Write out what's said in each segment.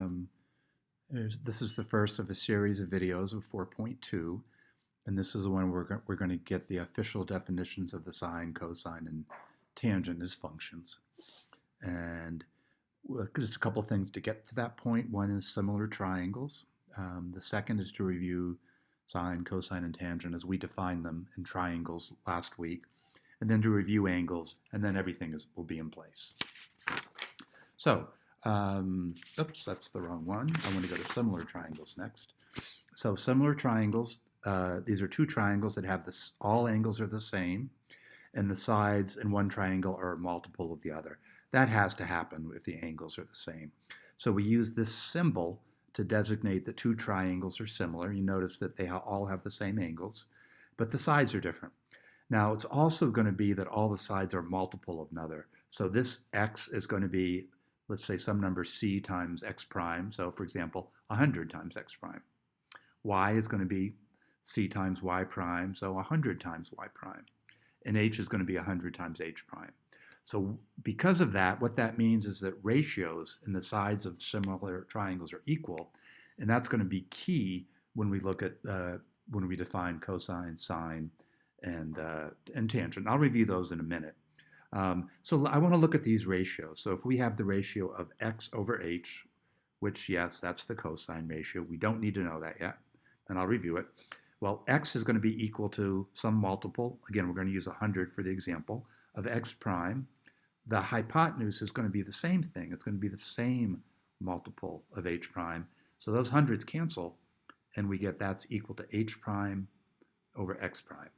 Um, this is the first of a series of videos of 4.2, and this is the one we're going to get the official definitions of the sine, cosine, and tangent as functions. And just a couple things to get to that point. One is similar triangles. The second is to review sine, cosine, and tangent as we defined them in triangles last week, and then to review angles, and then everything will be in place. So, oops, that's the wrong one. I want to go to similar triangles next. So similar triangles, these are two triangles that have this, all angles are the same, and the sides in one triangle are a multiple of the other. That has to happen if the angles are the same. So we use this symbol to designate that two triangles are similar. You notice that they all have the same angles, but the sides are different. Now, it's also going to be that all the sides are multiple of another. So this x is going to be, let's say, some number c times x prime. So, for example, 100 times x prime. Y is going to be c times y prime, so 100 times y prime. And h is going to be 100 times h prime. So because of that, what that means is that ratios in the sides of similar triangles are equal, and that's going to be key when we look at when we define cosine, sine, and tangent. I'll review those in a minute. So I want to look at these ratios. So if we have the ratio of x over h, which, yes, that's the cosine ratio. We don't need to know that yet, and I'll review it. Well, x is going to be equal to some multiple. Again, we're going to use 100 for the example of x prime. The hypotenuse is going to be the same thing. It's going to be the same multiple of h prime. So those hundreds cancel, and we get that's equal to h prime over x prime.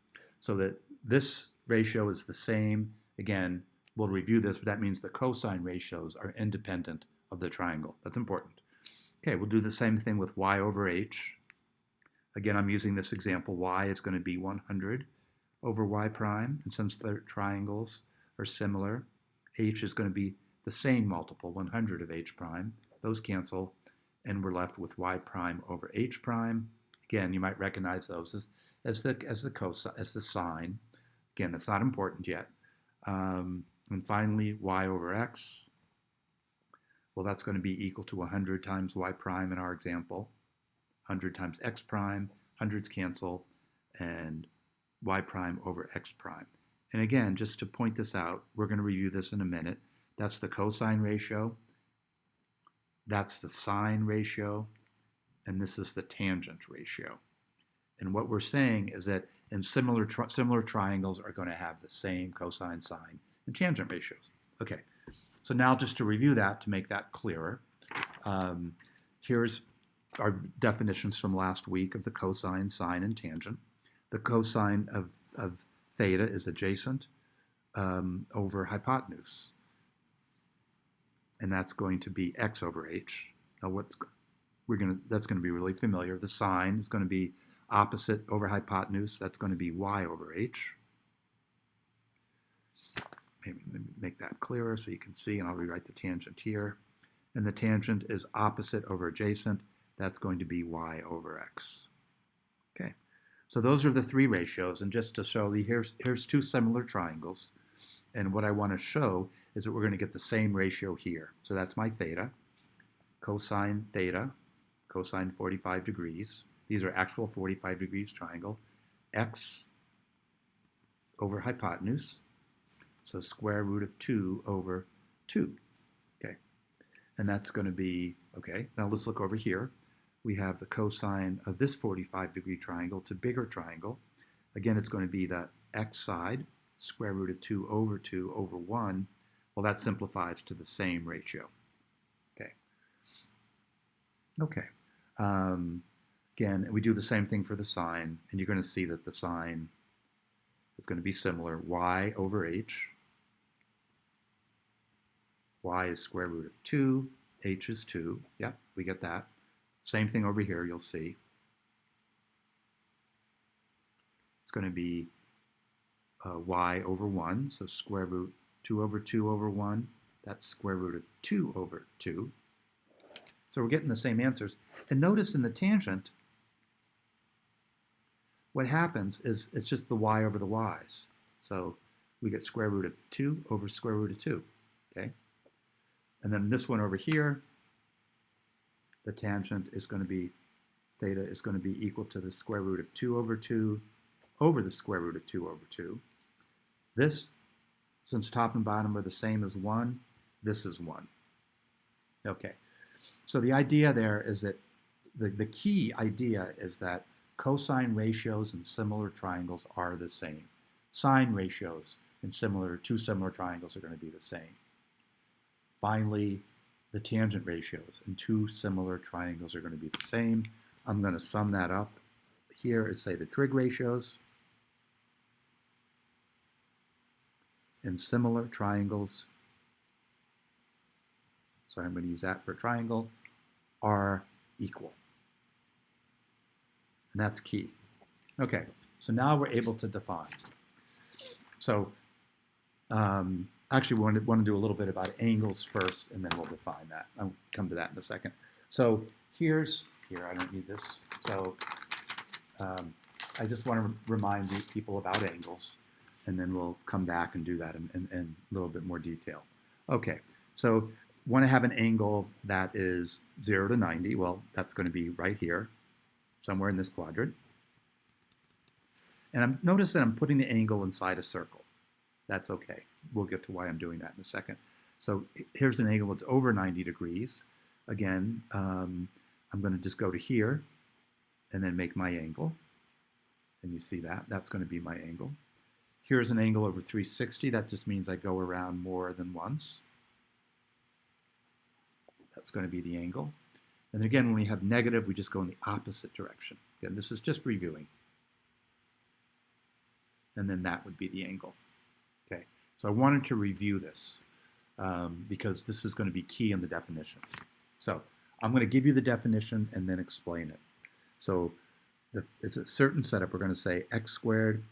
So that this ratio is the same. Again, we'll review this, but that means the cosine ratios are independent of the triangle. That's important. Okay, we'll do the same thing with y over h. Again, I'm using this example. Y is going to be 100 over y prime, and since the triangles are similar, h is going to be the same multiple, 100 of h prime. Those cancel, and we're left with y prime over h prime. Again, you might recognize those as the sine. Again, that's not important yet. And finally, y over x. Well, that's going to be equal to 100 times y prime in our example. 100 times x prime, hundreds cancel, and y prime over x prime. And again, just to point this out, we're going to review this in a minute. That's the cosine ratio. That's the sine ratio. And this is the tangent ratio. And what we're saying is that in similar triangles are going to have the same cosine, sine, and tangent ratios. Okay, so now just to review that, to make that clearer, here's our definitions from last week of the cosine, sine, and tangent. The cosine of theta is adjacent over hypotenuse. And that's going to be x over h. Now that's going to be really familiar. The sine is going to be opposite over hypotenuse. That's going to be y over h. Maybe make that clearer so you can see, and I'll rewrite the tangent here. And the tangent is opposite over adjacent. That's going to be y over x. Okay, so those are the three ratios. And just to show you, here's two similar triangles. And what I want to show is that we're going to get the same ratio here. So that's my theta, cosine 45 degrees. These are actual 45 degrees triangle. X over hypotenuse, so square root of 2 over 2. Okay, and that's going to be, okay, now let's look over here. We have the cosine of this 45-degree triangle. It's a bigger triangle. Again, it's going to be the x side, square root of 2 over 1. Well, that simplifies to the same ratio. Okay. Okay. Again, we do the same thing for the sine, and you're going to see that the sine is going to be similar. Y over h. Y is square root of 2. H is 2. Yep, we get that. Same thing over here, you'll see. It's going to be y over 1, so square root 2 over 1. That's square root of 2 over 2. So we're getting the same answers. And notice in the tangent, what happens is it's just the y over the y's. So we get square root of 2 over square root of 2. Okay? And then this one over here, the tangent is going to be, theta is going to be equal to the square root of 2 over 2 over the square root of 2 over 2. This, since top and bottom are the same as 1, this is 1. Okay, so the idea there is that the key idea is that cosine ratios in similar triangles are the same. Sine ratios in two similar triangles are going to be the same. Finally, the tangent ratios in two similar triangles are going to be the same. I'm going to sum that up here and say the trig ratios in similar triangles, so I'm going to use that for a triangle, are equal. And that's key. Okay, so now we're able to define. So actually, we want to do a little bit about angles first, and then we'll define that. I'll come to that in a second. So here, I don't need this. So I just want to remind people about angles, and then we'll come back and do that in a little bit more detail. Okay, so want to have an angle that is 0 to 90. Well, that's going to be right here, somewhere in this quadrant. And notice that I'm putting the angle inside a circle. That's okay. We'll get to why I'm doing that in a second. So here's an angle that's over 90 degrees. Again, I'm going to just go to here and then make my angle. And you see that. That's going to be my angle. Here's an angle over 360. That just means I go around more than once. That's going to be the angle. And then again, when we have negative, we just go in the opposite direction. Again, this is just reviewing. And then that would be the angle. Okay, so I wanted to review this because this is going to be key in the definitions. So I'm going to give you the definition and then explain it. So it's a certain setup. We're going to say x squared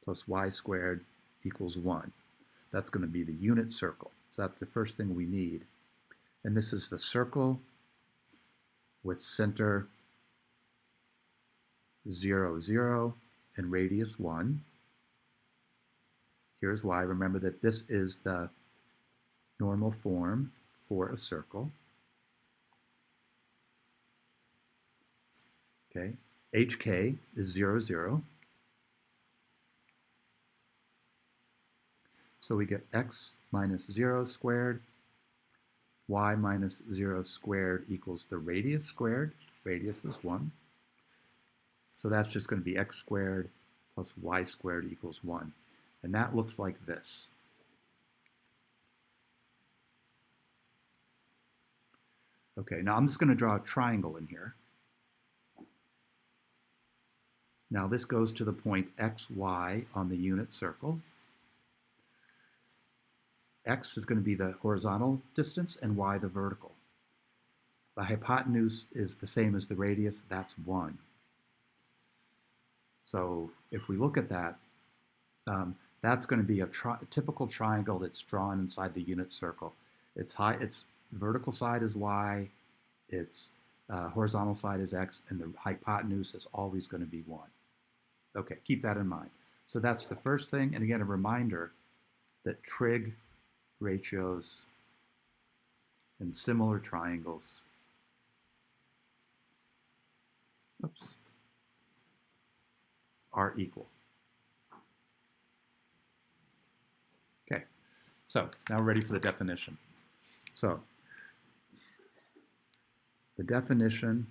plus y squared equals 1. That's going to be the unit circle. So that's the first thing we need. And this is the circle with center 0, 0 and radius 1. Here's why. Remember that this is the normal form for a circle. Okay, HK is 0, 0. So we get x minus 0 squared, y minus 0 squared equals the radius squared. Radius is 1. So that's just going to be x squared plus y squared equals 1. And that looks like this. Okay, now I'm just going to draw a triangle in here. Now this goes to the point x, y on the unit circle. X is going to be the horizontal distance and y the vertical. The hypotenuse is the same as the radius, that's 1. So if we look at that, that's going to be a typical triangle that's drawn inside the unit circle. Its vertical side is y, its horizontal side is x, and the hypotenuse is always going to be 1. Okay, keep that in mind. So that's the first thing. And again, a reminder that trig ratios in similar triangles are equal. Okay, so now we're ready for the definition. So the definition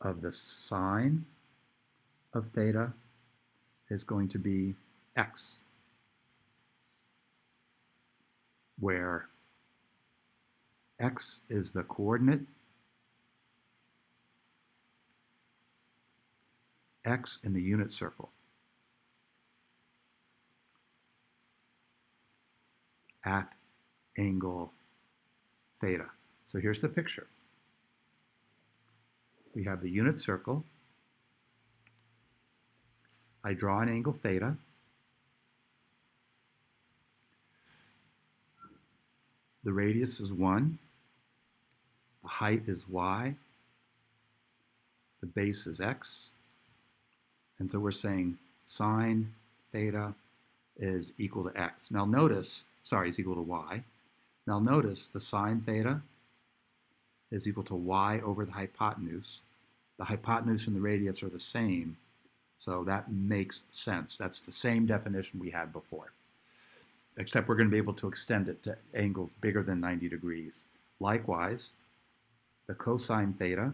of the sine of theta is going to be x, where x is the coordinate, x in the unit circle, at angle theta. So here's the picture. We have the unit circle. I draw an angle theta. The radius is 1. The height is y. The base is x. And so we're saying sine theta is equal to x. Now notice, sorry, is equal to y. Now notice the sine theta is equal to y over the hypotenuse. The hypotenuse and the radius are the same, so that makes sense. That's the same definition we had before, except we're going to be able to extend it to angles bigger than 90 degrees. Likewise, the cosine theta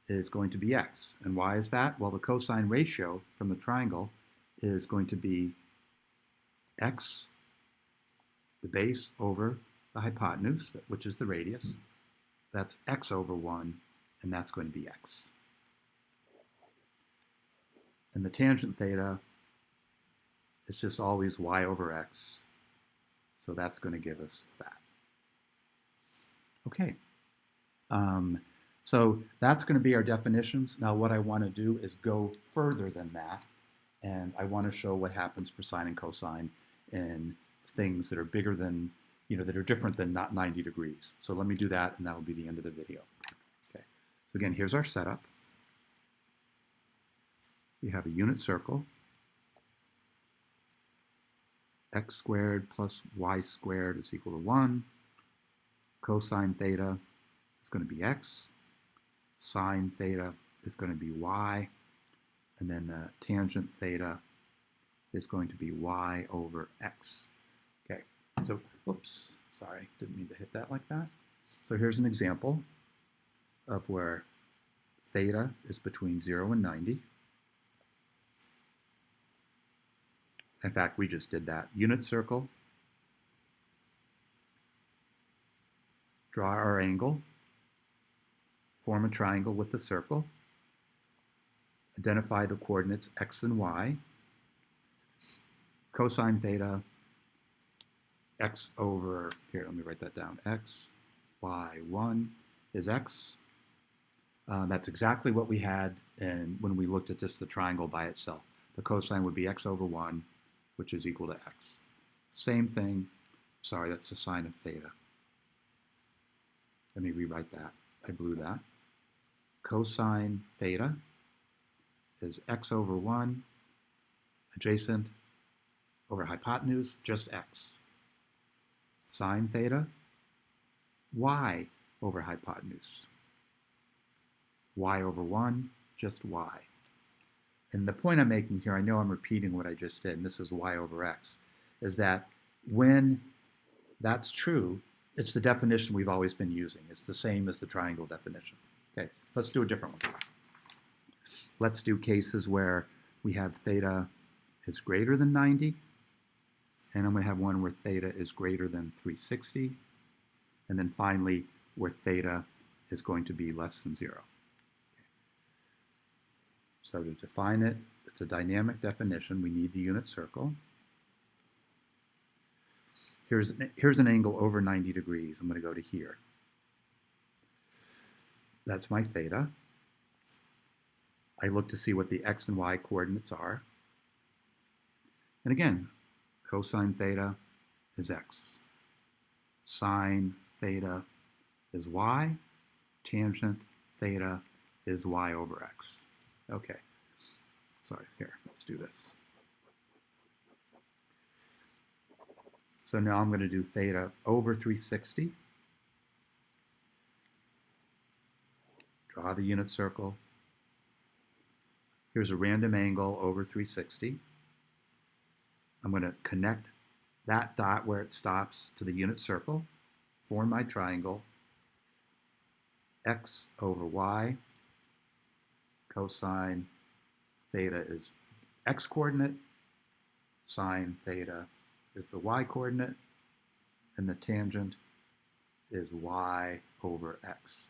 is going to be x. And why is that? Well, the cosine ratio from the triangle is going to be x, the base, over the hypotenuse, which is the radius. That's x over 1, and that's going to be x. And the tangent theta is just always y over x, so that's going to give us that. Okay. So that's going to be our definitions. Now what I want to do is go further than that, and I want to show what happens for sine and cosine in things that are bigger than, that are different than not 90 degrees. So let me do that, and that'll be the end of the video. Okay. So again, here's our setup. We have a unit circle, x squared plus y squared is equal to 1. Cosine theta is going to be x. Sine theta is going to be y. And then the tangent theta is going to be y over x. Okay, so, whoops, sorry, didn't mean to hit that like that. So here's an example of where theta is between 0 and 90. In fact, we just did that. Unit circle. Draw our angle. Form a triangle with the circle. Identify the coordinates x and y. Cosine theta, x over, here, let me write that down, x, y, 1 is x. That's exactly what we had when we looked at just the triangle by itself. The cosine would be x over 1, which is equal to x. Same thing, sorry, that's the sine of theta. Let me rewrite that. I blew that. Cosine theta is x over 1, adjacent over hypotenuse, just x. Sine theta, y over hypotenuse. Y over 1, just y. And the point I'm making here, I know I'm repeating what I just did, and this is y over x, is that when that's true, it's the definition we've always been using. It's the same as the triangle definition. Okay, let's do a different one. Let's do cases where we have theta is greater than 90, and I'm going to have one where theta is greater than 360, and then finally where theta is going to be less than 0. Okay. So to define it, it's a dynamic definition. We need the unit circle. Here's an angle over 90 degrees. I'm going to go to here. That's my theta. I look to see what the x and y coordinates are. And again, cosine theta is x. Sine theta is y. Tangent theta is y over x. Okay. Sorry, here, let's do this. So now I'm going to do theta over 360. Draw the unit circle. Here's a random angle over 360. I'm going to connect that dot where it stops to the unit circle, form my triangle, x over y, cosine theta is x coordinate, sine theta is the y coordinate, and the tangent is y over x.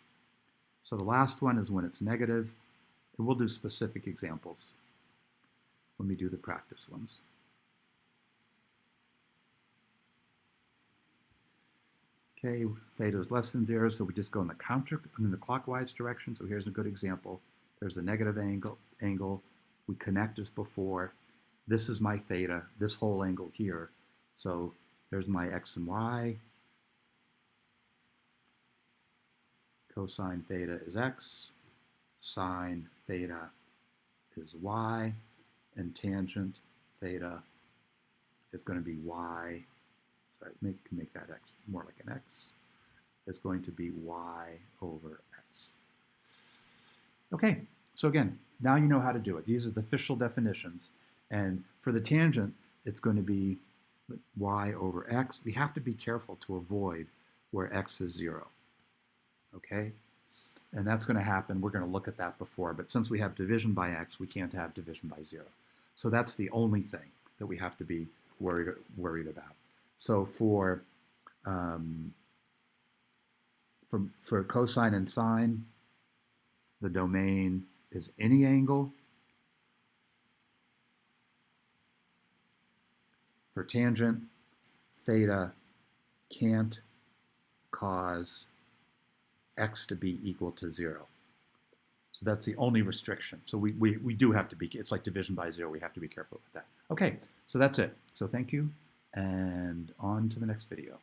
So the last one is when it's negative, and we'll do specific examples when we do the practice ones. Okay, theta is less than 0, so we just go in the clockwise direction. So here's a good example. There's a negative angle. We connect as before. This is my theta, this whole angle here. So there's my x and y. Cosine theta is x. Sine theta is y. And tangent theta is going to be y. Sorry, make that x more like an x, is going to be y over x. Okay, so again, now you know how to do it. These are the official definitions. And for the tangent, it's going to be y over x. We have to be careful to avoid where x is 0. Okay? And that's going to happen. We're going to look at that before. But since we have division by x, we can't have division by 0. So that's the only thing that we have to be worried about. So for cosine and sine, the domain is any angle. For tangent, theta can't cause x to be equal to 0. So that's the only restriction. So we do have to be, it's like division by 0, we have to be careful with that. Okay, so that's it. So thank you, and on to the next video.